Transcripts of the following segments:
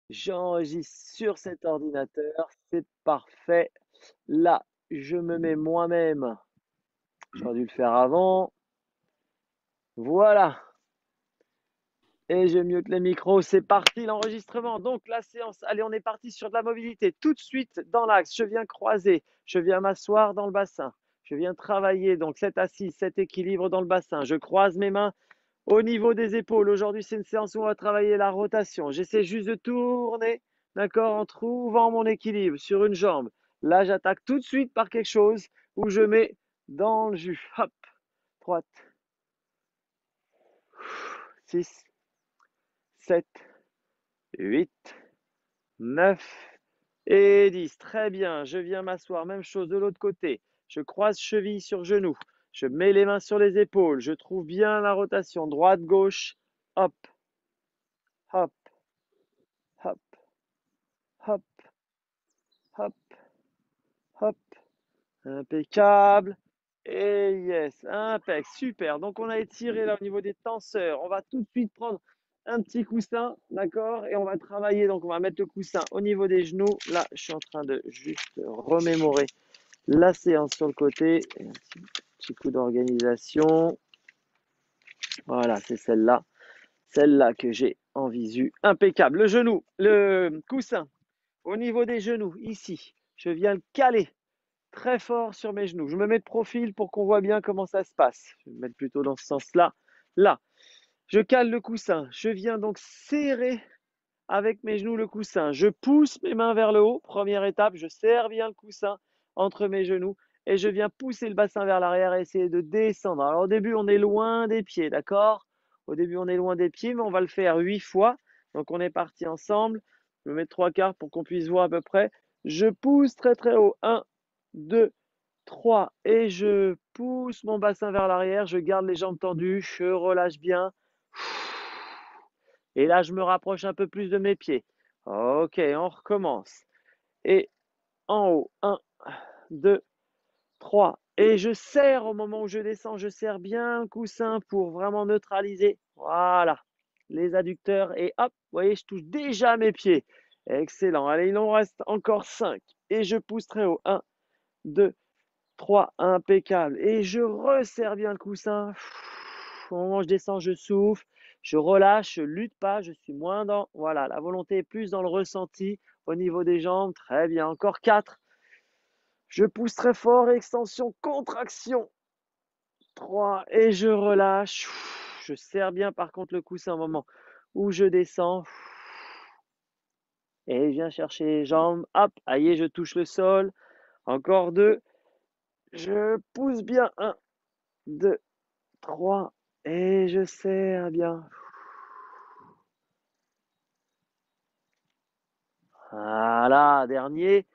J'enregistre sur cet ordinateur. C'est parfait. Là, je me mets moi-même. J'aurais dû le faire avant. Voilà. Et je mute les micros. C'est parti l'enregistrement. Donc la séance. Allez, on est parti sur de la mobilité. Tout de suite dans l'axe. Je viens croiser. Je viens m'asseoir dans le bassin. Je viens travailler. Donc cet assis, cet équilibre dans le bassin. Je croise mes mains au niveau des épaules. Aujourd'hui, c'est une séance où on va travailler la rotation. J'essaie juste de tourner, d'accord, en trouvant mon équilibre sur une jambe. Là, j'attaque tout de suite par quelque chose où je mets dans le jus. Hop, droite, 6, 7, 8, 9 et 10. Très bien, je viens m'asseoir. Même chose de l'autre côté. Je croise cheville sur genou. Je mets les mains sur les épaules. Je trouve bien la rotation. Droite, gauche. Hop, hop, hop, hop, hop, hop. Impeccable. Et yes, impec, super. Donc on a étiré là au niveau des tenseurs. On va tout de suite prendre un petit coussin, d'accord? Et on va travailler. Donc on va mettre le coussin au niveau des genoux. Là, je suis en train de juste remémorer la séance sur le côté. Et un petit coup d'organisation. Voilà, c'est celle-là. Celle-là que j'ai en visu. Impeccable. Le genou, le coussin au niveau des genoux, ici. Je viens le caler très fort sur mes genoux. Je me mets de profil pour qu'on voit bien comment ça se passe. Je vais me mettre plutôt dans ce sens-là. Là, je cale le coussin. Je viens donc serrer avec mes genoux le coussin. Je pousse mes mains vers le haut. Première étape, je serre bien le coussin entre mes genoux et je viens pousser le bassin vers l'arrière et essayer de descendre. Alors au début, on est loin des pieds, d'accord? Au début, on est loin des pieds, mais on va le faire 8 fois. Donc on est parti ensemble. Je me mets 3/4 pour qu'on puisse voir à peu près. Je pousse très très haut. 1, 2, 3 et je pousse mon bassin vers l'arrière. Je garde les jambes tendues. Je relâche bien. Et là, je me rapproche un peu plus de mes pieds. Ok, on recommence. Et en haut, 1, 2, 3. Et je serre au moment où je descends, je serre bien le coussin pour vraiment neutraliser. Voilà, les adducteurs. Et hop, vous voyez, je touche déjà mes pieds. Excellent. Allez, il en reste encore 5. Et je pousse très haut. 1, 2, 3. Impeccable. Et je resserre bien le coussin. Au moment où je descends, je souffle. Je relâche, je lutte pas, je suis moins dans. Voilà, la volonté est plus dans le ressenti au niveau des jambes. Très bien. Encore 4. Je pousse très fort. Extension, contraction. 3. Et je relâche. Je serre bien par contre le coussin au moment où je descends. Et je viens chercher les jambes. Hop, aïe, je touche le sol. Encore 2. Je pousse bien. 1, 2, 3. Et je serre bien. Voilà, dernier.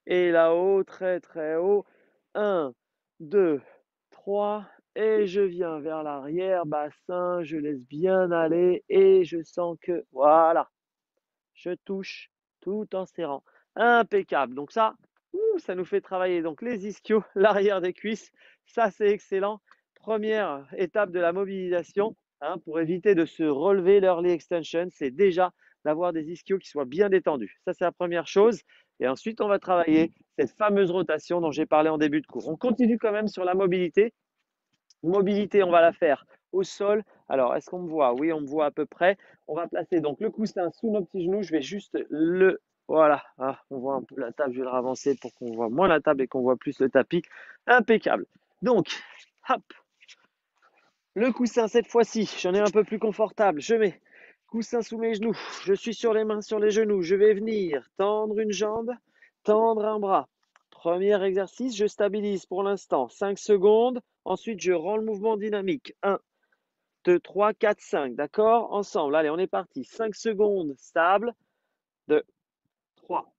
Et là-haut, très très haut. 1, 2, 3. Et je viens vers l'arrière, bassin, je laisse bien aller et je sens que, voilà, je touche tout en serrant. Impeccable. Donc ça, ça nous fait travailler donc les ischios, l'arrière des cuisses. Ça, c'est excellent. Première étape de la mobilisation, hein, pour éviter de se relever l'early extension, c'est déjà d'avoir des ischios qui soient bien détendus. Ça, c'est la première chose. Et ensuite, on va travailler cette fameuse rotation dont j'ai parlé en début de cours. On continue quand même sur la mobilité. Mobilité, on va la faire au sol. Alors, est-ce qu'on me voit? Oui, on me voit à peu près. On va placer donc le coussin sous nos petits genoux. Je vais juste le... Voilà, ah, on voit un peu la table. Je vais le ravancer pour qu'on voit moins la table et qu'on voit plus le tapis. Impeccable. Donc, hop, le coussin cette fois-ci, j'en ai un peu plus confortable. Je mets coussin sous mes genoux. Je suis sur les mains, sur les genoux. Je vais venir tendre une jambe, tendre un bras. Premier exercice, je stabilise pour l'instant 5 secondes. Ensuite, je rends le mouvement dynamique. 1, 2, 3, 4, 5. D'accord? Ensemble. Allez, on est parti. 5 secondes stable. 2, 3,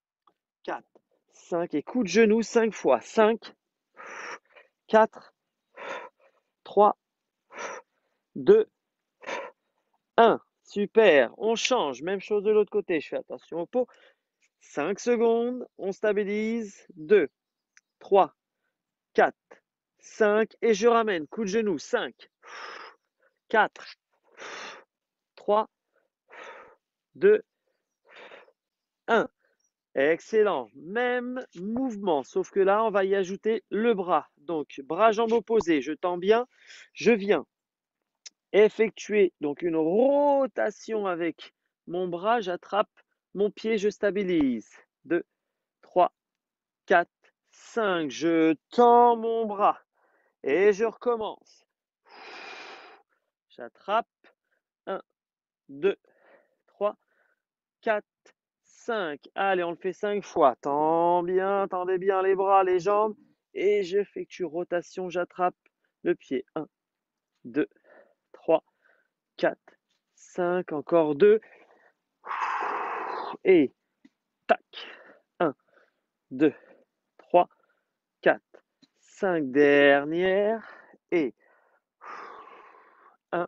4, 5. Et coup de genou 5 fois. 5, 4, 3, 2, 1. Super. On change. Même chose de l'autre côté. Je fais attention au pot. 5 secondes. On stabilise. 2, 3, 4, 5. Et je ramène. Coup de genou. 5, 4, 3, 2, 1. Excellent. Même mouvement, sauf que là, on va y ajouter le bras. Donc, bras, jambes opposées. Je tends bien. Je viens effectuer donc une rotation avec mon bras. J'attrape mon pied. Je stabilise. 2, 3, 4, 5. Je tends mon bras et je recommence. J'attrape. 1, 2, 3, 4, 5. Allez, on le fait 5 fois. Tendez bien les bras, les jambes. Et j'effectue rotation, j'attrape le pied. 1, 2, 3, 4, 5. Encore 2. Et tac. 1, 2, 3, 4, 5. Dernière. Et 1,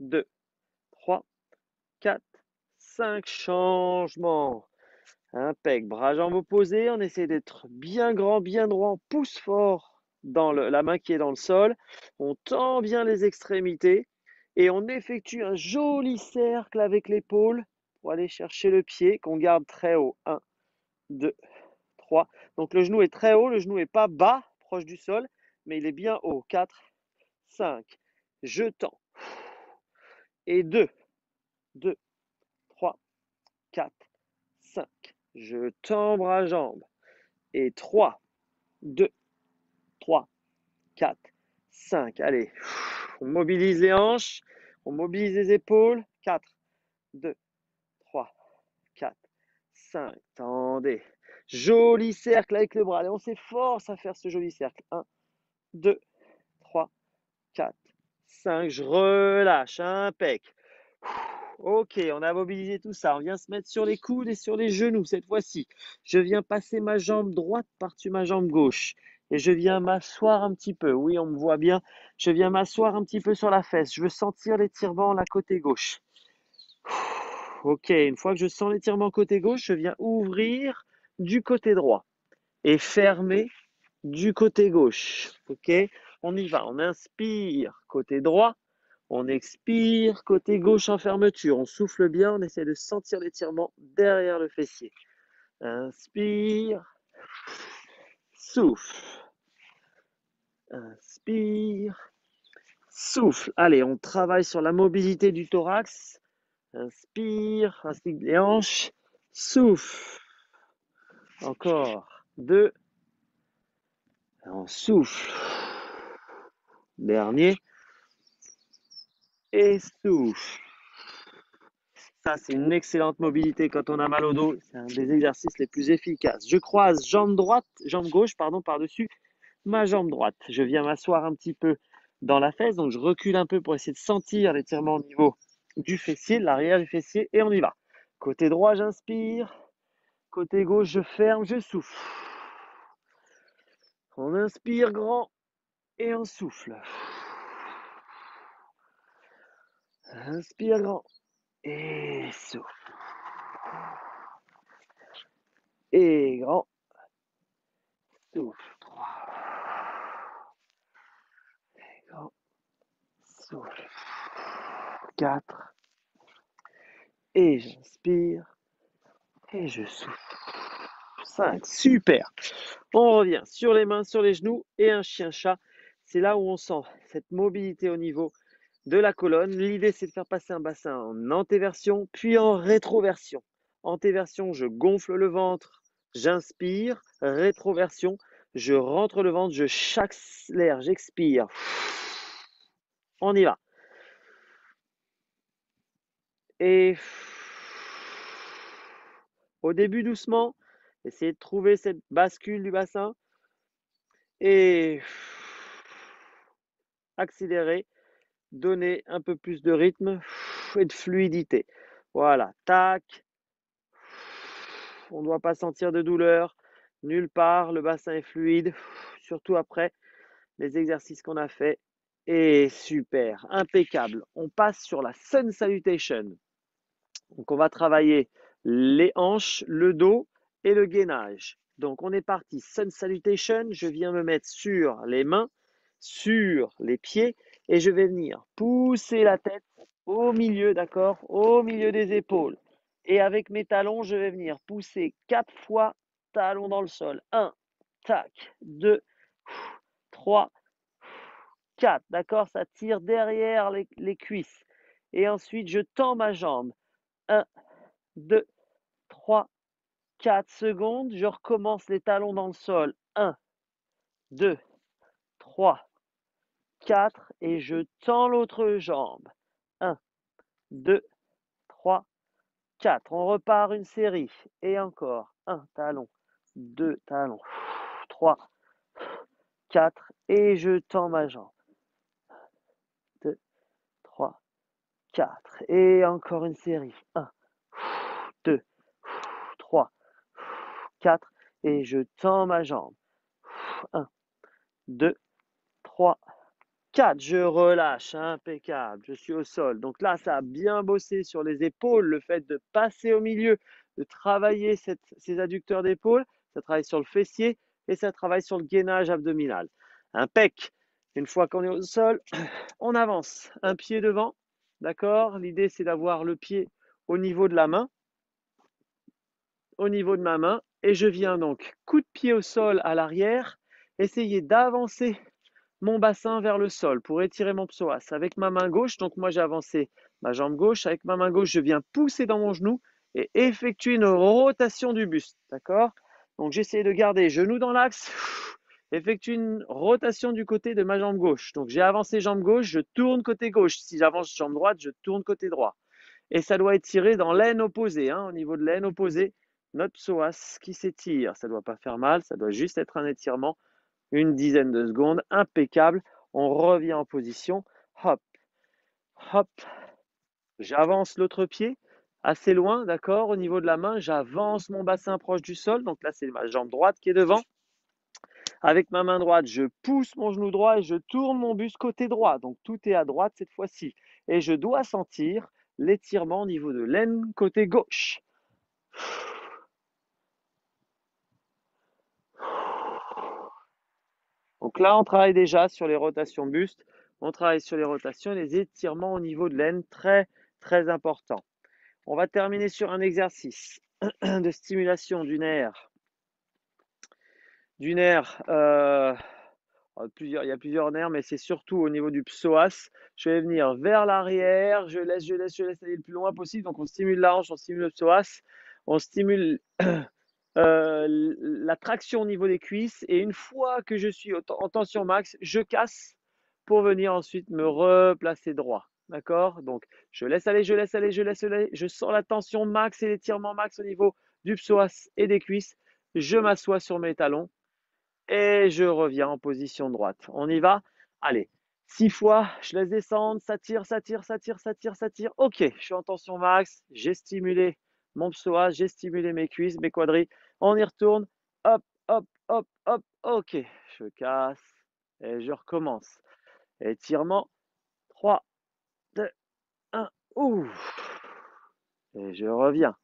2, 3, 4, 5. Changement. Impec, bras jambes opposés, on essaie d'être bien grand, bien droit, on pousse fort dans la main qui est dans le sol, on tend bien les extrémités et on effectue un joli cercle avec l'épaule pour aller chercher le pied qu'on garde très haut. 1, 2, 3. Donc le genou est très haut, le genou n'est pas bas, proche du sol, mais il est bien haut. 4, 5. Je tends. Et 2, 2, 3, 4, 5. Je tends bras jambes. Et 3, 2, 3, 4, 5. Allez, on mobilise les hanches, on mobilise les épaules. 4, 2, 3, 4, 5. Tendez. Joli cercle avec le bras. Allez, on s'efforce à faire ce joli cercle. 1, 2, 3, 4, 5. Je relâche. Impec. Ok, on a mobilisé tout ça. On vient se mettre sur les coudes et sur les genoux cette fois-ci. Je viens passer ma jambe droite par-dessus ma jambe gauche. Et je viens m'asseoir un petit peu. Oui, on me voit bien. Je viens m'asseoir un petit peu sur la fesse. Je veux sentir l'étirement la côté gauche. Ok, une fois que je sens l'étirement côté gauche, je viens ouvrir du côté droit et fermer du côté gauche. Ok, on y va. On inspire côté droit. On expire, côté gauche en fermeture. On souffle bien, on essaie de sentir l'étirement derrière le fessier. Inspire, souffle. Inspire, souffle. Allez, on travaille sur la mobilité du thorax. Inspire, inspire les hanches. Souffle. Encore. 2. On souffle. Dernier. Et souffle. Ça, c'est une excellente mobilité quand on a mal au dos. C'est un des exercices les plus efficaces. Je croise jambe droite, jambe gauche, pardon, par-dessus ma jambe droite. Je viens m'asseoir un petit peu dans la fesse, donc je recule un peu pour essayer de sentir l'étirement au niveau du fessier, de l'arrière du fessier, et on y va. Côté droit, j'inspire. Côté gauche, je ferme, je souffle. On inspire grand et on souffle. Inspire grand et souffle. Et grand, souffle. 3. Et grand, souffle. 4. Et j'inspire et je souffle. 5. Super. On revient sur les mains, sur les genoux et un chien-chat. C'est là où on sent cette mobilité au niveau de la colonne. L'idée, c'est de faire passer un bassin en antéversion, puis en rétroversion. Antéversion, je gonfle le ventre, j'inspire. Rétroversion, je rentre le ventre, je chasse l'air, j'expire. On y va. Et au début, doucement, essayez de trouver cette bascule du bassin. Et accélérer, donner un peu plus de rythme et de fluidité. Voilà, tac. On ne doit pas sentir de douleur nulle part. Le bassin est fluide, surtout après les exercices qu'on a fait. Et super, impeccable. On passe sur la Sun Salutation. Donc on va travailler les hanches, le dos et le gainage. Donc on est parti. Sun Salutation, je viens me mettre sur les mains, sur les pieds et je vais venir pousser la tête au milieu, d'accord? Au milieu des épaules. Et avec mes talons, je vais venir pousser 4 fois talons dans le sol. 1, tac, 2, 3, 4. D'accord? Ça tire derrière les cuisses. Et ensuite, je tends ma jambe. 1, 2, 3, 4 secondes. Je recommence les talons dans le sol. 1, 2, 3, 4. Et je tends l'autre jambe. 1, 2, 3, 4. On repart une série. Et encore. 1 talon, 2 talons, 3, 4. Et je tends ma jambe. 2, 3, 4. Et encore une série. 1, 2, 3, 4. Et je tends ma jambe. 1, 2, 3, 4. Je relâche. Impeccable. Je suis au sol. Donc là, ça a bien bossé sur les épaules. Le fait de passer au milieu, de travailler ces adducteurs d'épaule. Ça travaille sur le fessier et ça travaille sur le gainage abdominal. Impec. Une fois qu'on est au sol, on avance. Un pied devant. D'accord? L'idée, c'est d'avoir le pied au niveau de la main, au niveau de ma main. Et je viens donc, coup de pied au sol à l'arrière, essayer d'avancer mon bassin vers le sol pour étirer mon psoas. Avec ma main gauche, donc moi j'ai avancé ma jambe gauche. Avec ma main gauche, je viens pousser dans mon genou et effectuer une rotation du buste. D'accord? Donc j'essaie de garder genou dans l'axe. Effectue une rotation du côté de ma jambe gauche. Donc j'ai avancé jambe gauche, je tourne côté gauche. Si j'avance jambe droite, je tourne côté droit. Et ça doit étirer dans l'aine opposée. Au niveau de l'aine opposée, notre psoas qui s'étire. Ça ne doit pas faire mal, ça doit juste être un étirement. Une dizaine de secondes, impeccable. On revient en position. Hop, hop. J'avance l'autre pied assez loin, d'accord? Au niveau de la main, j'avance mon bassin proche du sol. Donc là, c'est ma jambe droite qui est devant. Avec ma main droite, je pousse mon genou droit et je tourne mon buste côté droit. Donc tout est à droite cette fois-ci. Et je dois sentir l'étirement au niveau de l'aine côté gauche. Donc là, on travaille déjà sur les rotations buste, on travaille sur les rotations et les étirements au niveau de l'aine, très très important. On va terminer sur un exercice de stimulation du nerf. Il y a plusieurs nerfs, mais c'est surtout au niveau du psoas. Je vais venir vers l'arrière, je laisse aller le plus loin possible. Donc on stimule la hanche, on stimule le psoas, on stimule la traction au niveau des cuisses. Et une fois que je suis en tension max, je casse pour venir ensuite me replacer droit. D'accord? Donc je laisse aller, je laisse aller, je laisse aller. Je sens la tension max et l'étirement max au niveau du psoas et des cuisses. Je m'assois sur mes talons et je reviens en position droite. On y va? Allez, 6 fois, je laisse descendre, ça tire, ça tire, ça tire, ça tire, ça tire. Ok, je suis en tension max, j'ai stimulé mon psoas, j'ai stimulé mes cuisses, mes quadris. On y retourne. Hop, hop, hop, hop. Ok, je casse et je recommence. Étirement. 3, 2, 1. Ouf. Et je reviens.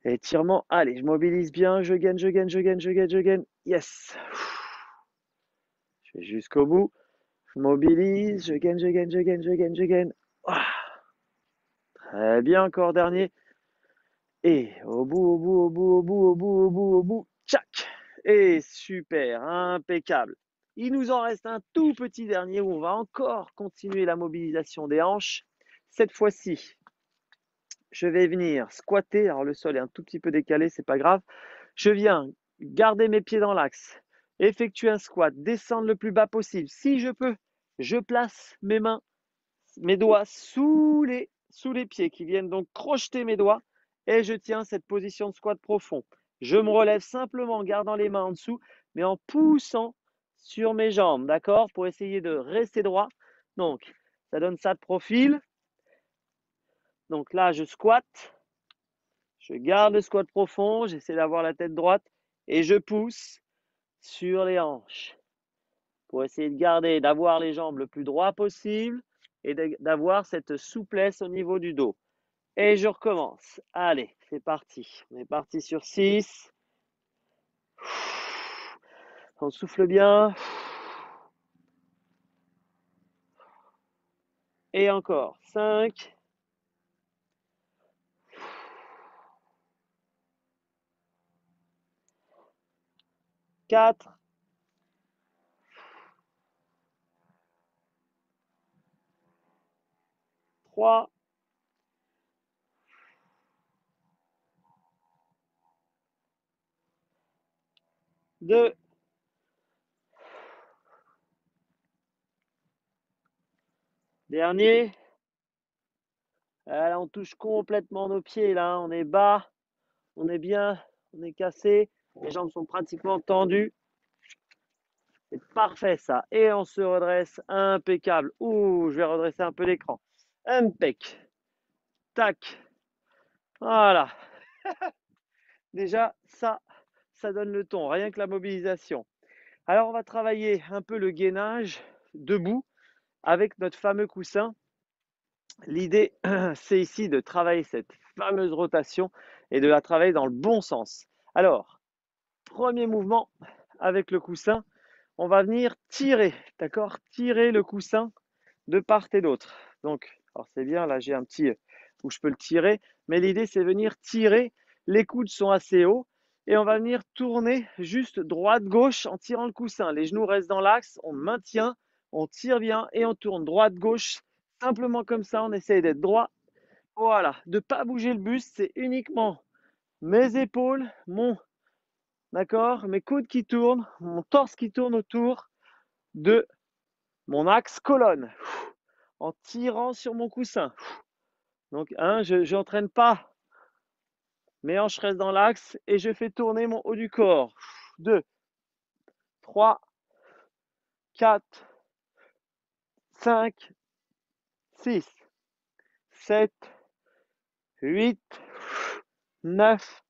Étirement. Allez, je mobilise bien. Je gagne, je gagne, je gagne, je gagne, je gagne. Yes. Je vais jusqu'au bout. Je mobilise, je gagne, je gagne, je gagne, je gagne, je gagne. Très bien, encore dernier. Et au bout, au bout, au bout, au bout, au bout, au bout, au bout. Tchac. Et super, impeccable. Il nous en reste un tout petit dernier où on va encore continuer la mobilisation des hanches. Cette fois-ci, je vais venir squatter. Alors le sol est un tout petit peu décalé, c'est pas grave. Je viens garder mes pieds dans l'axe, effectuer un squat, descendre le plus bas possible. Si je peux, je place mes doigts sous les pieds qui viennent donc crocheter mes doigts et je tiens cette position de squat profond. Je me relève simplement en gardant les mains en dessous, mais en poussant sur mes jambes, d'accord? Pour essayer de rester droit. Donc, ça donne ça de profil. Donc là, je squatte. Je garde le squat profond. J'essaie d'avoir la tête droite et je pousse sur les hanches pour essayer de garder, d'avoir les jambes le plus droit possible et d'avoir cette souplesse au niveau du dos. Et je recommence. Allez, c'est parti. On est parti sur 6. On souffle bien. Et encore. 5. 4, 3, 2, dernier. Là, on touche complètement nos pieds, là. On est bas, on est bien, on est cassé. Les jambes sont pratiquement tendues. C'est parfait, ça. Et on se redresse, impeccable. Ouh, je vais redresser un peu l'écran. Impec. Tac. Voilà. Déjà, ça donne le ton, rien que la mobilisation. Alors, on va travailler un peu le gainage debout avec notre fameux coussin. L'idée, c'est ici de travailler cette fameuse rotation et de la travailler dans le bon sens. Alors, premier mouvement avec le coussin, on va venir tirer, d'accord? Tirer le coussin de part et d'autre. Donc, alors c'est bien, là j'ai un petit où je peux le tirer, mais l'idée c'est venir tirer, les coudes sont assez hauts et on va venir tourner juste droite-gauche en tirant le coussin. Les genoux restent dans l'axe, on maintient, on tire bien et on tourne droite-gauche. Simplement comme ça, on essaye d'être droit. Voilà, de ne pas bouger le buste, c'est uniquement mes épaules, d'accord, mes coudes qui tournent, mon torse qui tourne autour de mon axe colonne en tirant sur mon coussin. Donc, je n'entraîne pas. Mes hanches restent dans l'axe et je fais tourner mon haut du corps. 2, 3, 4, 5, 6, 7, 8, 9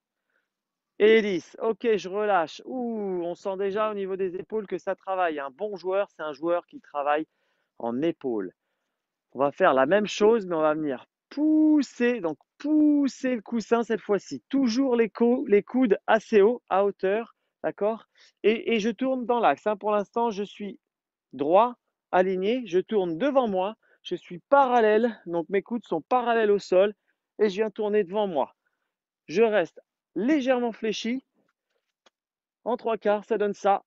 et 10. Ok, je relâche. Ouh, on sent déjà au niveau des épaules que ça travaille. Un bon joueur, c'est un joueur qui travaille en épaules. On va faire la même chose, mais on va venir pousser. Donc, pousser le coussin cette fois-ci. Toujours les coudes assez haut, à hauteur. D'accord, et je tourne dans l'axe. Pour l'instant, je suis droit, aligné. Je tourne devant moi. Je suis parallèle. Donc, mes coudes sont parallèles au sol. Et je viens tourner devant moi. Je reste légèrement fléchi. En trois quarts, ça donne ça.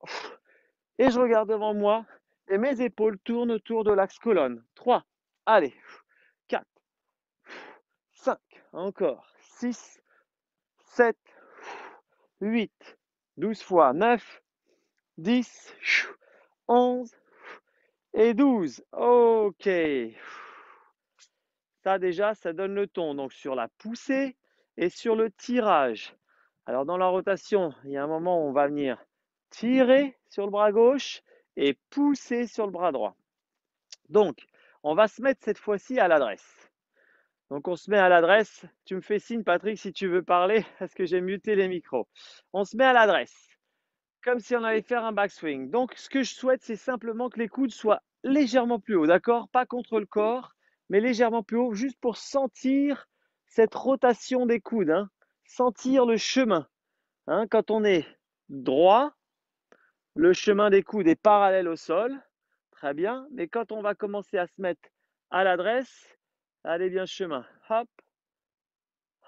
Et je regarde devant moi. Et mes épaules tournent autour de l'axe colonne. 3. Allez. 4. 5. Encore. 6. 7. 8. 12 fois. 9. 10. 11. Et 12. Ok. Ça déjà, ça donne le ton. Donc sur la poussée et sur le tirage. Alors dans la rotation, il y a un moment où on va venir tirer sur le bras gauche et pousser sur le bras droit. Donc, on va se mettre cette fois-ci à l'adresse. Donc on se met à l'adresse. Tu me fais signe, Patrick, si tu veux parler, parce que j'ai muté les micros. On se met à l'adresse, comme si on allait faire un backswing. Donc ce que je souhaite, c'est simplement que les coudes soient légèrement plus hauts, d'accord? Pas contre le corps, mais légèrement plus haut, juste pour sentir cette rotation des coudes, sentir le chemin. Quand on est droit, le chemin des coudes est parallèle au sol, très bien, mais quand on va commencer à se mettre à l'adresse, allez bien chemin, hop,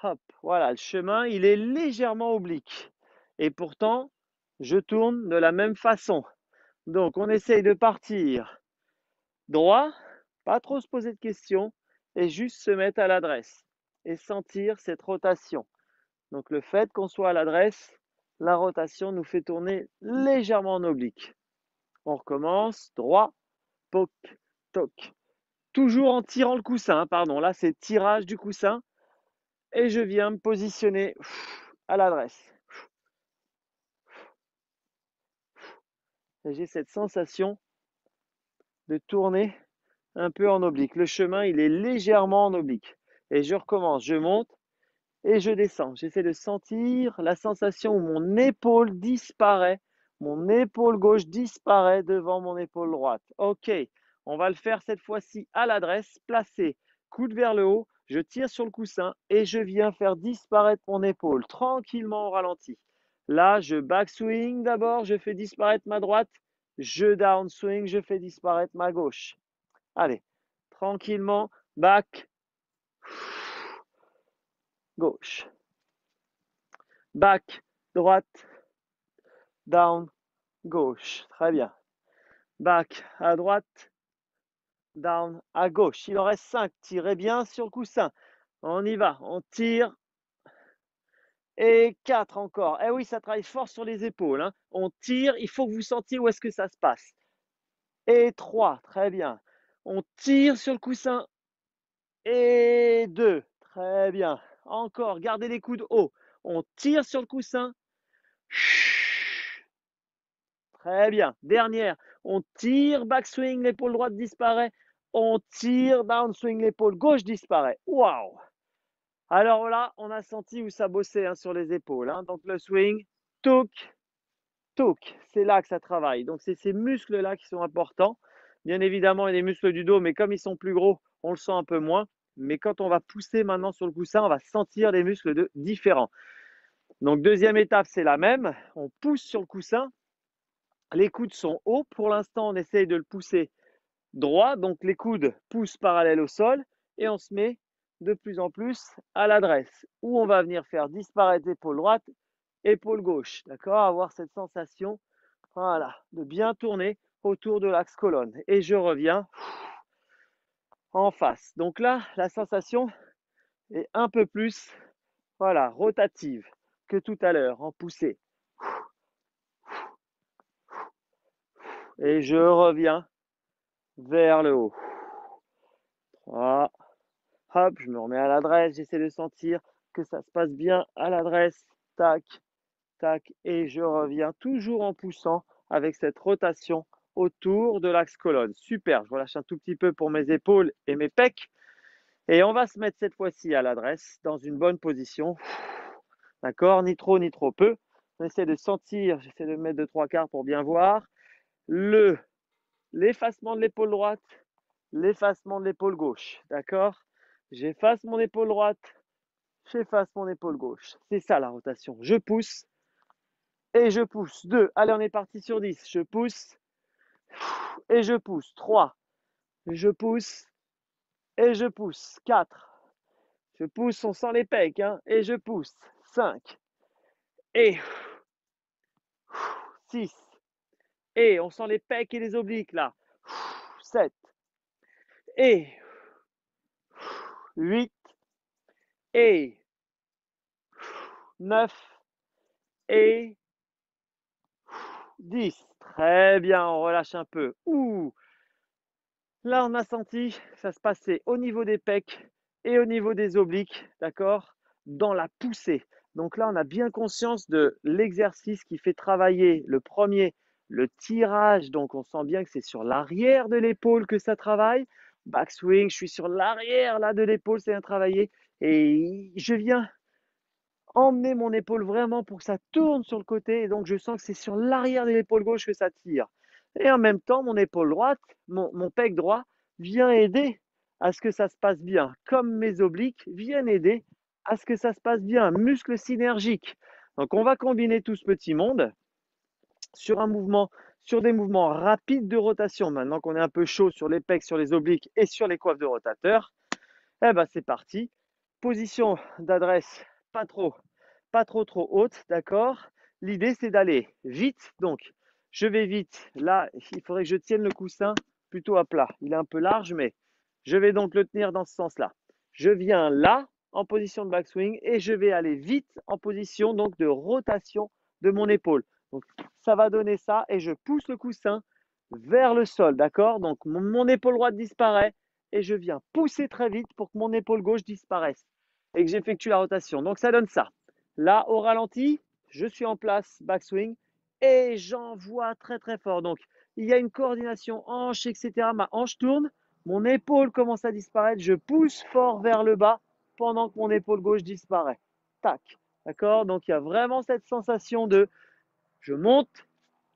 hop, voilà, le chemin, il est légèrement oblique. Et pourtant, je tourne de la même façon. Donc, on essaye de partir droit, pas trop se poser de questions, et juste se mettre à l'adresse et sentir cette rotation. Donc, le fait qu'on soit à l'adresse, la rotation nous fait tourner légèrement en oblique. On recommence, droit, poc, toc. Toujours en tirant le coussin, pardon, là c'est tirage du coussin. Et je viens me positionner à l'adresse. J'ai cette sensation de tourner un peu en oblique. Le chemin, il est légèrement en oblique. Et je recommence, je monte et je descends. J'essaie de sentir la sensation où mon épaule disparaît. Mon épaule gauche disparaît devant mon épaule droite. Ok, on va le faire cette fois-ci à l'adresse, placé, coude vers le haut. Je tire sur le coussin et je viens faire disparaître mon épaule tranquillement au ralenti. Là, je backswing d'abord, je fais disparaître ma droite. Je downswing, je fais disparaître ma gauche. Allez, tranquillement, back, gauche. Back, droite, down, gauche. Très bien. Back à droite, down à gauche. Il en reste 5. Tirez bien sur le coussin. On y va. On tire. Et 4 encore. Eh oui, ça travaille fort sur les épaules, hein. On tire. Il faut que vous sentiez où est-ce que ça se passe. Et 3. Très bien. On tire sur le coussin. Et 2. Très bien. Encore. Gardez les coudes hauts. On tire sur le coussin. Très bien. Dernière. On tire, backswing, l'épaule droite disparaît. On tire, downswing, l'épaule gauche disparaît. Waouh! Alors là, on a senti où ça bossait, hein, sur les épaules, hein. Donc le swing, touk, touk. C'est là que ça travaille. Donc c'est ces muscles-là qui sont importants. Bien évidemment, il y a les muscles du dos, mais comme ils sont plus gros, on le sent un peu moins. Mais quand on va pousser maintenant sur le coussin, on va sentir des muscles différents. Donc deuxième étape, c'est la même. On pousse sur le coussin. Les coudes sont hauts. Pour l'instant, on essaye de le pousser droit. Donc les coudes poussent parallèles au sol et on se met de plus en plus à l'adresse où on va venir faire disparaître épaule droite, épaule gauche. D'accord? Avoir cette sensation, voilà, de bien tourner autour de l'axe colonne. Et je reviens en face. Donc là, la sensation est un peu plus, voilà, rotative que tout à l'heure en poussée. Et je reviens vers le haut. 3. Hop, je me remets à l'adresse, j'essaie de sentir que ça se passe bien à l'adresse. Tac, tac, et je reviens toujours en poussant avec cette rotation autour de l'axe colonne. Super, je relâche un tout petit peu pour mes épaules et mes pecs. Et on va se mettre cette fois-ci à l'adresse dans une bonne position. D'accord, ni trop ni trop peu. On essaie de sentir, j'essaie de me mettre de 3/4 pour bien voir. L'effacement de l'épaule droite, l'effacement de l'épaule gauche. D'accord? J'efface mon épaule droite, j'efface mon épaule gauche. C'est ça la rotation. Je pousse et je pousse. 2. Allez, on est parti sur 10. Je pousse et je pousse. 3. Je pousse et je pousse. 4. Je pousse, on sent les pecs, hein, et je pousse. 5. Et 6. Et on sent les pecs et les obliques là. 7. Et 8. Et 9. Et 10. Très bien, on relâche un peu. Ouh. Là, on a senti que ça se passait au niveau des pecs et au niveau des obliques, d'accord? Dans la poussée. Donc là, on a bien conscience de l'exercice qui fait travailler le premier, le tirage. Donc on sent bien que c'est sur l'arrière de l'épaule que ça travaille. Backswing, je suis sur l'arrière là de l'épaule, c'est un travailler. Et je viens emmener mon épaule vraiment pour que ça tourne sur le côté. Et donc, je sens que c'est sur l'arrière de l'épaule gauche que ça tire. Et en même temps, mon épaule droite, mon pec droit vient aider à ce que ça se passe bien. Comme mes obliques viennent aider à ce que ça se passe bien. Muscle synergique. Donc, on va combiner tout ce petit monde sur un mouvement, sur des mouvements rapides de rotation. Maintenant qu'on est un peu chaud sur les pecs, sur les obliques et sur les coiffes de rotateur, eh ben c'est parti. Position d'adresse pas trop haute, d'accord? L'idée c'est d'aller vite. Donc je vais vite. Là, il faudrait que je tienne le coussin plutôt à plat. Il est un peu large, mais je vais donc le tenir dans ce sens-là. Je viens là en position de backswing et je vais aller vite en position donc de rotation de mon épaule. Donc ça va donner ça et je pousse le coussin vers le sol, d'accord? Donc mon épaule droite disparaît et je viens pousser très vite pour que mon épaule gauche disparaisse et que j'effectue la rotation. Donc ça donne ça. Là, au ralenti, je suis en place, backswing, et j'envoie très très fort. Donc il y a une coordination hanche, etc. Ma hanche tourne, mon épaule commence à disparaître, je pousse fort vers le bas pendant que mon épaule gauche disparaît. Tac. D'accord? Donc il y a vraiment cette sensation de je monte,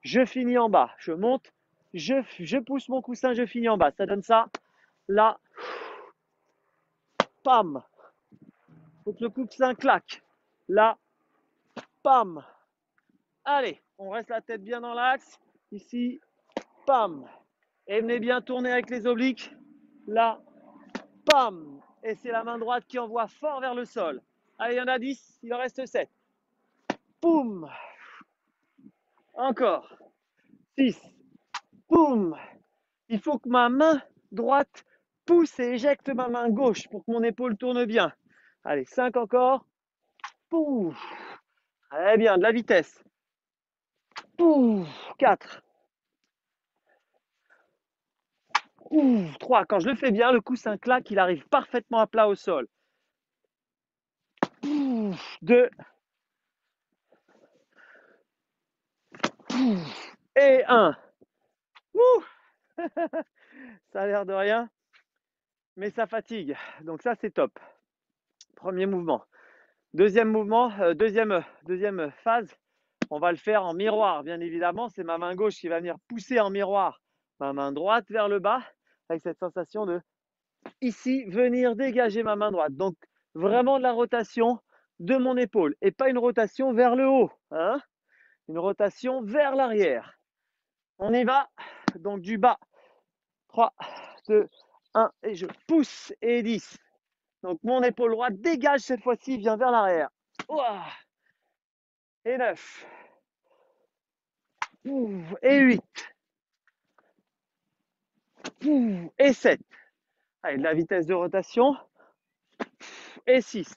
je finis en bas. Je monte, je pousse mon coussin, je finis en bas. Ça donne ça. Là, pam. Faut que le coussin claque. Là, pam. Allez, on reste la tête bien dans l'axe. Ici, pam. Et venez bien tourner avec les obliques. Là, pam. Et c'est la main droite qui envoie fort vers le sol. Allez, il y en a 10, il en reste 7. Poum. Encore. 6. Boum. Il faut que ma main droite pousse et éjecte ma main gauche pour que mon épaule tourne bien. Allez, 5 encore. Pouf. Très bien, de la vitesse. Pouf. 4. Pouf. 3. Quand je le fais bien, le coussin claque, il arrive parfaitement à plat au sol. Pouf. 2. Pouf. Et 1. Ça a l'air de rien, mais ça fatigue. Donc ça, c'est top. Premier mouvement. Deuxième mouvement, deuxième phase, on va le faire en miroir, bien évidemment. C'est ma main gauche qui va venir pousser en miroir ma main droite vers le bas, avec cette sensation de, ici, venir dégager ma main droite. Donc, vraiment de la rotation de mon épaule et pas une rotation vers le haut, hein, une rotation vers l'arrière. On y va. Donc, du bas. 3, 2, 1, et je pousse, et 10. Donc, mon épaule droite dégage cette fois-ci, vient vers l'arrière. Ouah. Et 9. Et 8. Et 7. Allez, de la vitesse de rotation. Et 6.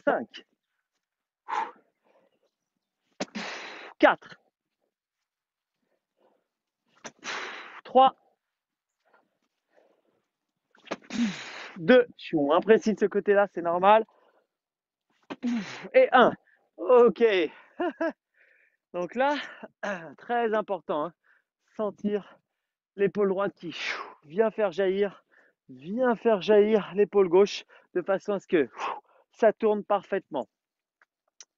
5. 4. 3. 2. Je suis moins précis de ce côté-là, c'est normal. Et 1. Ok. Donc là, très important, hein, sentir l'épaule droite qui vient faire jaillir l'épaule gauche de façon à ce que ça tourne parfaitement.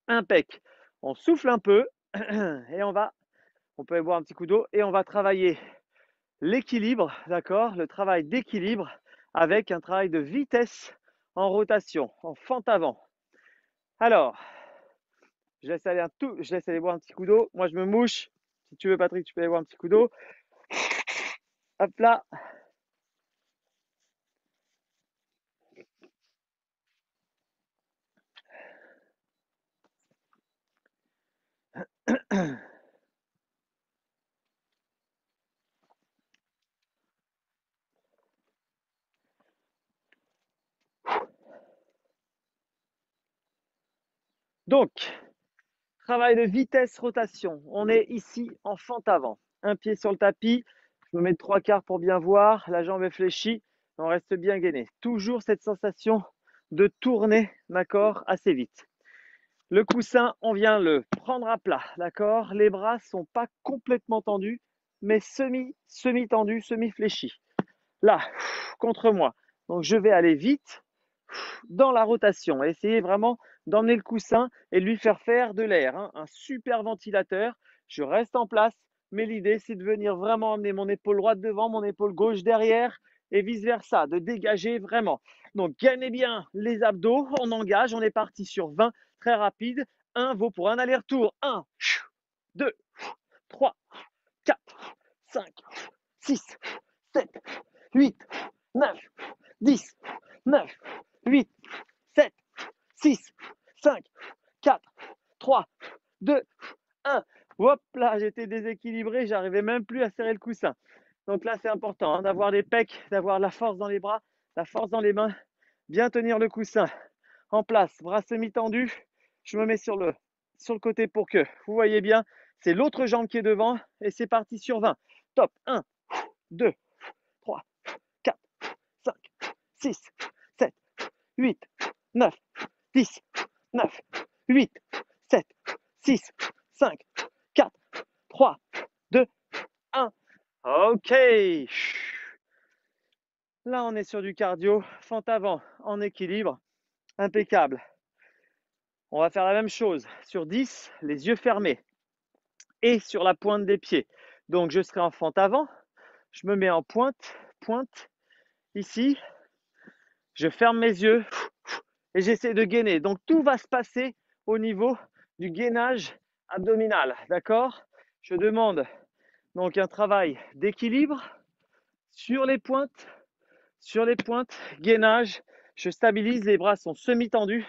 Impec. On souffle un peu et on peut boire un petit coup d'eau et on va travailler l'équilibre, d'accord, le travail d'équilibre avec un travail de vitesse en rotation, en fente avant. Alors, je laisse aller boire un petit coup d'eau. Moi, je me mouche. Si tu veux, Patrick, tu peux aller boire un petit coup d'eau. Hop là. Donc, travail de vitesse rotation. On est ici en fente avant. Un pied sur le tapis. Je me mets de 3/4 pour bien voir. La jambe est fléchie. On reste bien gainé. Toujours cette sensation de tourner, d'accord, assez vite. Le coussin, on vient le prendre à plat, d'accord. Les bras sont pas complètement tendus, mais semi-tendus, semi-fléchis. Là, contre moi. Donc, je vais aller vite dans la rotation. Essayez vraiment d'emmener le coussin et de lui faire de l'air, hein. Un super ventilateur. Je reste en place, mais l'idée, c'est de venir vraiment emmener mon épaule droite devant, mon épaule gauche derrière et vice-versa, de dégager vraiment. Donc, gagnez bien les abdos. On engage. On est parti sur 20, très rapide. 1 vaut pour un aller-retour. 1, 2, 3, 4, 5, 6, 7, 8, 9, 10, 9, 8, 7, 6, 5, 4, 3, 2, 1. Hop là, j'étais déséquilibré, j'arrivais même plus à serrer le coussin. Donc là, c'est important, hein, d'avoir les pecs, d'avoir la force dans les bras, la force dans les mains, bien tenir le coussin en place, bras semi-tendus. Je me mets sur le côté pour que vous voyez bien, c'est l'autre jambe qui est devant et c'est parti sur 20. Top. 1, 2, 3, 4, 5, 6, 7, 8, 9, 10, 9, 8, 7, 6, 5, 4, 3, 2, 1. OK. Là, on est sur du cardio, fente avant, en équilibre, impeccable. On va faire la même chose sur 10, les yeux fermés et sur la pointe des pieds. Donc, je serai en fente avant, je me mets en pointe, ici, je ferme mes yeux et j'essaie de gainer. Donc, tout va se passer au niveau du gainage abdominal, d'accord? Je demande donc un travail d'équilibre sur les pointes, gainage. Je stabilise, les bras sont semi-tendus.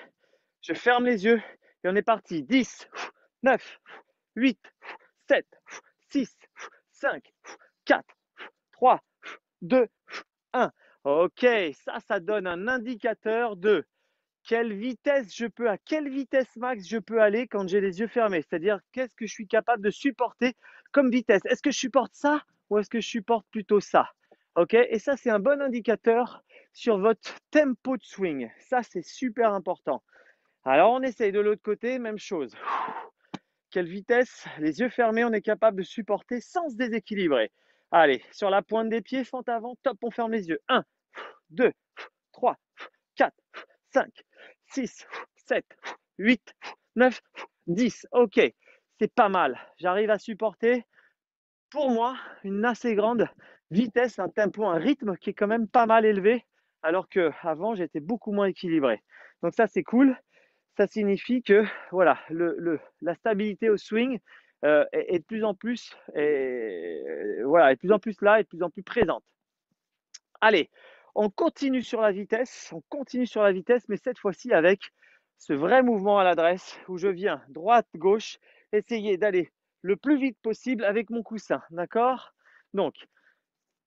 Je ferme les yeux et on est parti. 10, 9, 8, 7, 6, 5, 4, 3, 2, 1. Ok, ça donne un indicateur de à quelle vitesse max je peux aller quand j'ai les yeux fermés. C'est-à-dire, qu'est-ce que je suis capable de supporter comme vitesse? Est-ce que je supporte ça ou est-ce que je supporte plutôt ça? Ok, et ça, c'est un bon indicateur sur votre tempo de swing. Ça, c'est super important. Alors, on essaye de l'autre côté, même chose. Quelle vitesse, les yeux fermés, on est capable de supporter sans se déséquilibrer. Allez, sur la pointe des pieds, fente avant, top, on ferme les yeux. 1, 2, 3, 4, 5, 6, 7, 8, 9, 10. Ok, c'est pas mal. J'arrive à supporter, pour moi, une assez grande vitesse, un tempo, un rythme qui est quand même pas mal élevé, alors qu'avant, j'étais beaucoup moins équilibré. Donc ça, c'est cool. Ça signifie que voilà, la stabilité au swing est de plus en plus, voilà, est de plus en plus là, est de plus en plus présente. Allez, on continue sur la vitesse, mais cette fois-ci avec ce vrai mouvement à l'adresse où je viens droite-gauche, essayer d'aller le plus vite possible avec mon coussin, d'accord? Donc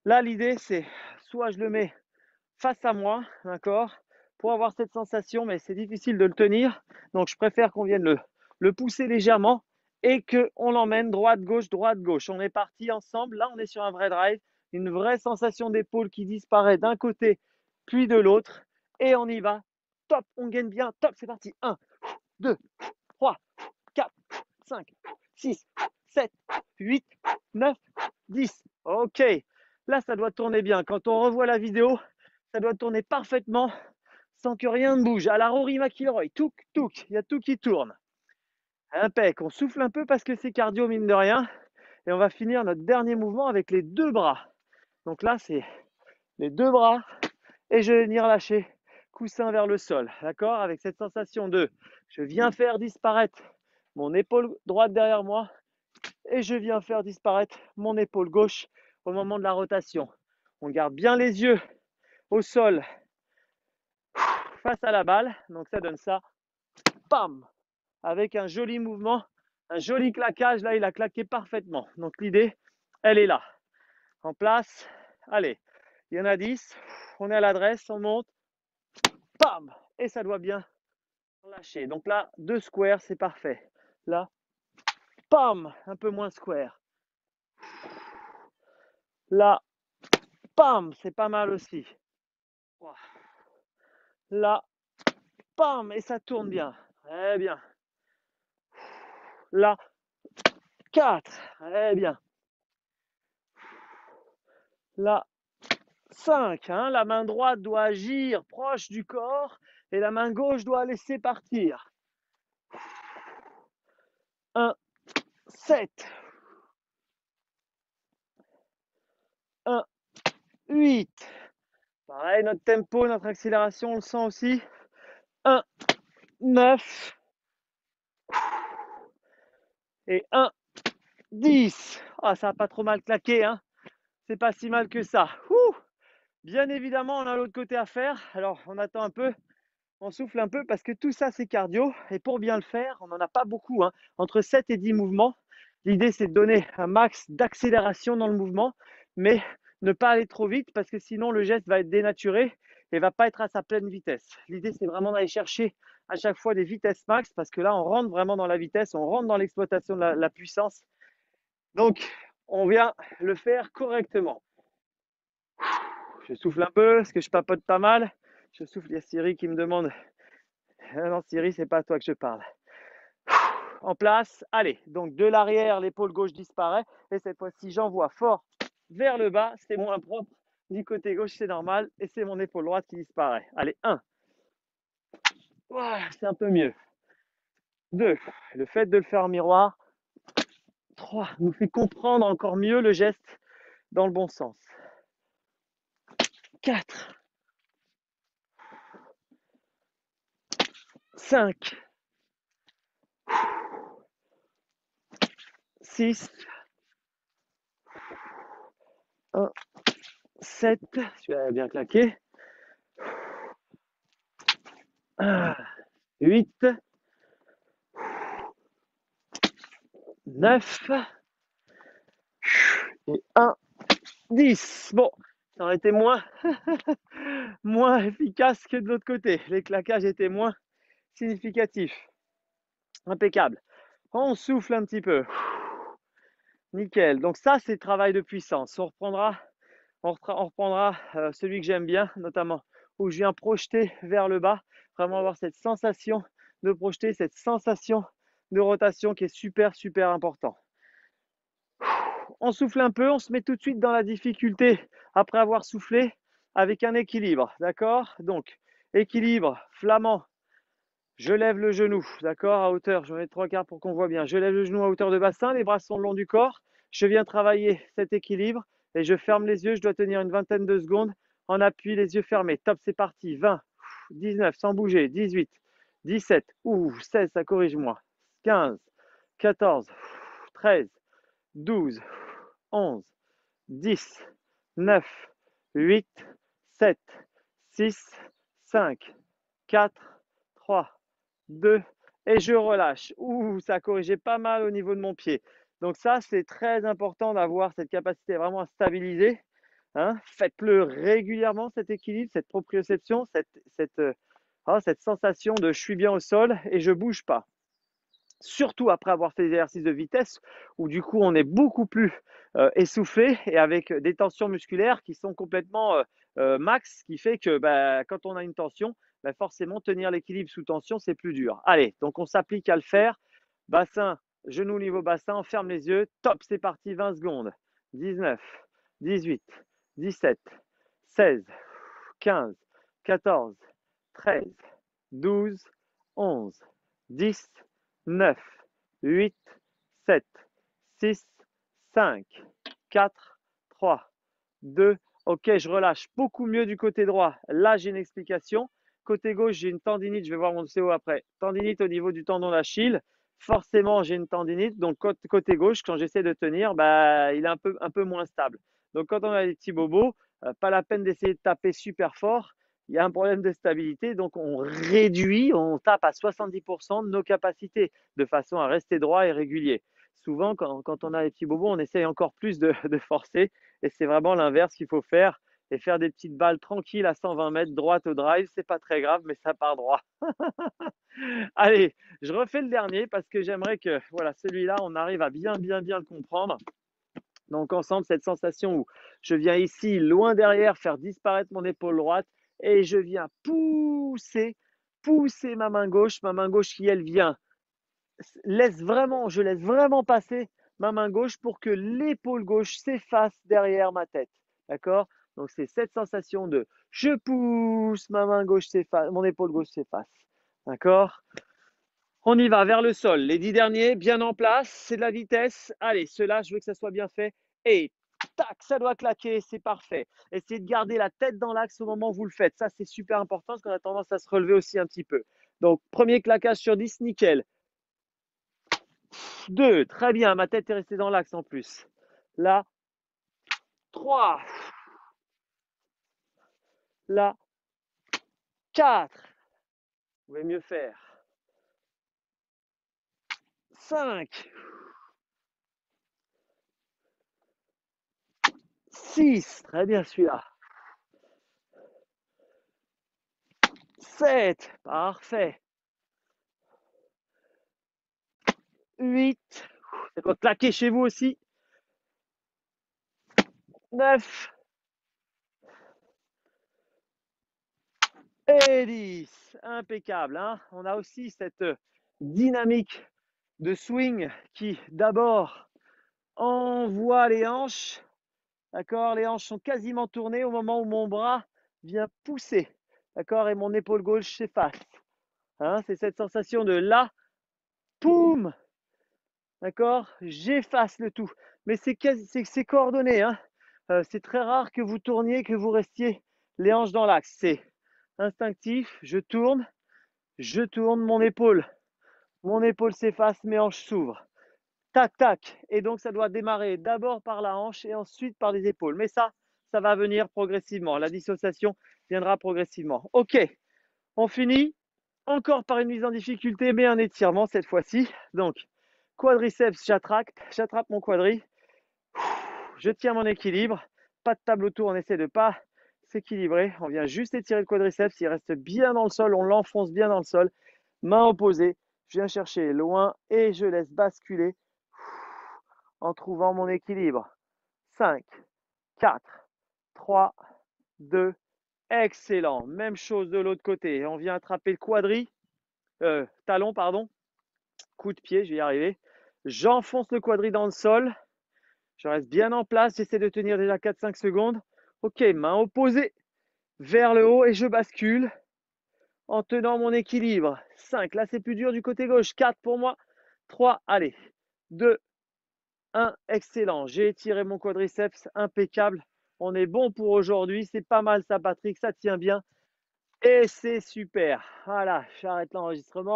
là, l'idée, c'est soit je le mets face à moi, d'accord, pour avoir cette sensation, mais c'est difficile de le tenir, donc je préfère qu'on vienne le pousser légèrement et qu'on l'emmène droite-gauche, droite-gauche. On est parti ensemble, là on est sur un vrai drive, une vraie sensation d'épaule qui disparaît d'un côté puis de l'autre, et on y va, top, on gagne bien, top, c'est parti, 1, 2, 3, 4, 5, 6, 7, 8, 9, 10. Ok, là ça doit tourner bien. Quand on revoit la vidéo, ça doit tourner parfaitement sans que rien ne bouge. À la Rory McIlroy, touk, touk, il y a tout qui tourne. Impec, on souffle un peu parce que c'est cardio mine de rien. Et on va finir notre dernier mouvement avec les deux bras. Donc là, c'est les deux bras et je vais venir lâcher coussin vers le sol. D'accord? Avec cette sensation de je viens faire disparaître mon épaule droite derrière moi et je viens faire disparaître mon épaule gauche au moment de la rotation. On garde bien les yeux au sol face à la balle. Donc ça donne ça. Pam! Avec un joli mouvement, un joli claquage. Là, il a claqué parfaitement. Donc l'idée, elle est là. En place. Allez, il y en a 10. On est à l'adresse, on monte. Pam! Et ça doit bien lâcher. Donc là, 2 squares, c'est parfait. Là, pam! Un peu moins square. Là, pam! C'est pas mal aussi. Là, pam! Et ça tourne bien. Très bien. Là, 4. Très bien. Là, 5. Hein, la main droite doit agir proche du corps et la main gauche doit laisser partir. 1, 7. 1, 8. Pareil, notre tempo, notre accélération, on le sent aussi. 1, 9. Et 1, 10. Ah, ça n'a pas trop mal claqué, hein. C'est pas si mal que ça. Ouh. Bien évidemment, on a l'autre côté à faire. Alors, on attend un peu, on souffle un peu parce que tout ça, c'est cardio. Et pour bien le faire, on n'en a pas beaucoup, hein. Entre 7 et 10 mouvements. L'idée, c'est de donner un max d'accélération dans le mouvement, mais ne pas aller trop vite parce que sinon, le geste va être dénaturé et va pas être à sa pleine vitesse. L'idée, c'est vraiment d'aller chercher à chaque fois des vitesses max parce que là, on rentre vraiment dans la vitesse, on rentre dans l'exploitation de la puissance. Donc, on vient le faire correctement. Je souffle un peu parce que je papote pas mal. Je souffle, il y a Siri qui me demande. Ah non, Siri, c'est pas à toi que je parle. En place, allez, donc de l'arrière, l'épaule gauche disparaît. Et cette fois-ci, j'envoie fort vers le bas. C'est moins propre. Du côté gauche, c'est normal. Et c'est mon épaule droite qui disparaît. Allez, 1. Voilà, c'est un peu mieux. 2. Le fait de le faire en miroir. 3. Nous fait comprendre encore mieux le geste dans le bon sens. 4. 5. 6. 1. 7. Celui-là a bien claqué. 8. 9 et 1, 10. Bon, ça aurait été moins efficace que de l'autre côté. Les claquages étaient moins significatifs. Impeccable. On souffle un petit peu. Nickel. Donc ça, c'est travail de puissance. On reprendra celui que j'aime bien, notamment où je viens projeter vers le bas, vraiment avoir cette sensation de projeter, cette sensation de rotation qui est super, super important. On souffle un peu, on se met tout de suite dans la difficulté après avoir soufflé avec un équilibre, d'accord? Donc, équilibre, flamand, je lève le genou, d'accord, à hauteur, je vais mettre 3/4 pour qu'on voit bien. Je lève le genou à hauteur de bassin, les bras sont le long du corps. Je viens travailler cet équilibre et je ferme les yeux. Je dois tenir une vingtaine de secondes en appui, les yeux fermés. Top, c'est parti. 20, 19, sans bouger. 18, 17, 16, ça corrige-moi. 15, 14, 13, 12, 11, 10, 9, 8, 7, 6, 5, 4, 3, 2, et je relâche. Ça a corrigé pas mal au niveau de mon pied. Donc ça, c'est très important d'avoir cette capacité vraiment à stabiliser. Hein. Faites-le régulièrement, cet équilibre, cette proprioception, cette sensation de je suis bien au sol et je bouge pas. Surtout après avoir fait des exercices de vitesse où du coup on est beaucoup plus essoufflé et avec des tensions musculaires qui sont complètement max, ce qui fait que quand on a une tension, forcément tenir l'équilibre sous tension c'est plus dur. Allez, donc on s'applique à le faire. Bassin, genou niveau bassin, on ferme les yeux. Top, c'est parti, 20 secondes. 19, 18, 17, 16, 15, 14, 13, 12, 11, 10, 9, 8, 7, 6, 5, 4, 3, 2. Ok, je relâche beaucoup mieux du côté droit. Là, j'ai une explication. Côté gauche, j'ai une tendinite. Je vais voir mon CO après. Tendinite au niveau du tendon d'Achille. Forcément, j'ai une tendinite. Donc, côté gauche, quand j'essaie de tenir, il est un peu moins stable. Donc, quand on a des petits bobos, pas la peine d'essayer de taper super fort. Il y a un problème de stabilité. Donc, on tape à 70% de nos capacités de façon à rester droit et régulier. Souvent, quand on a des petits bobos, on essaye encore plus de forcer. Et c'est vraiment l'inverse qu'il faut faire. Et faire des petites balles tranquilles à 120 mètres, droite au drive, c'est pas très grave, mais ça part droit. Allez, je refais le dernier parce que j'aimerais que voilà, celui-là, on arrive à bien le comprendre. Donc ensemble, cette sensation où je viens ici, loin derrière, faire disparaître mon épaule droite et je viens pousser ma main gauche qui, elle, vient je laisse vraiment passer ma main gauche pour que l'épaule gauche s'efface derrière ma tête. D'accord? Donc c'est cette sensation de je pousse, ma main gauche s'efface, mon épaule gauche s'efface. D'accord? On y va vers le sol. Les 10 derniers, bien en place, c'est de la vitesse. Allez, ceux-là, je veux que ça soit bien fait. Et tac, ça doit claquer, c'est parfait. Essayez de garder la tête dans l'axe au moment où vous le faites. Ça, c'est super important parce qu'on a tendance à se relever aussi un petit peu. Donc, premier claquage sur 10, nickel. 2, très bien, ma tête est restée dans l'axe en plus. Là, 3, là, 4, vous pouvez mieux faire. 5, 6, très bien celui-là. 7, parfait. 8, ça doit claquer chez vous aussi. 9 et 10. Impeccable. Hein, on a aussi cette dynamique de swing qui d'abord envoie les hanches. D'accord, les hanches sont quasiment tournées au moment où mon bras vient pousser. D'accord, et mon épaule gauche s'efface. Hein, c'est cette sensation de là, poum. D'accord, j'efface le tout. Mais c'est coordonné. Hein. C'est très rare que vous tourniez, que vous restiez les hanches dans l'axe. C'est instinctif, je tourne, mon épaule s'efface, mes hanches s'ouvrent. Tac, tac. Et donc, ça doit démarrer d'abord par la hanche et ensuite par les épaules. Mais ça va venir progressivement. La dissociation viendra progressivement. Ok, on finit encore par une mise en difficulté, mais un étirement cette fois-ci. Donc, Quadriceps, j'attrape mon quadri. Je tiens mon équilibre. Pas de table autour, on essaie de pas s'équilibrer. On vient juste étirer le quadriceps. Il reste bien dans le sol. On l'enfonce bien dans le sol. Main opposée. Je viens chercher loin et je laisse basculer en trouvant mon équilibre. 5, 4, 3, 2, excellent. Même chose de l'autre côté. On vient attraper le talon, pardon. Coup de pied, je vais y arriver. J'enfonce le quadri dans le sol. Je reste bien en place. J'essaie de tenir déjà 4-5 secondes. Ok, main opposée vers le haut et je bascule en tenant mon équilibre. 5, là c'est plus dur du côté gauche. 4 pour moi. 3, allez. 2, 1, excellent. J'ai étiré mon quadriceps, impeccable. On est bon pour aujourd'hui. C'est pas mal ça, Patrick. Ça tient bien. Et c'est super. Voilà, j'arrête l'enregistrement.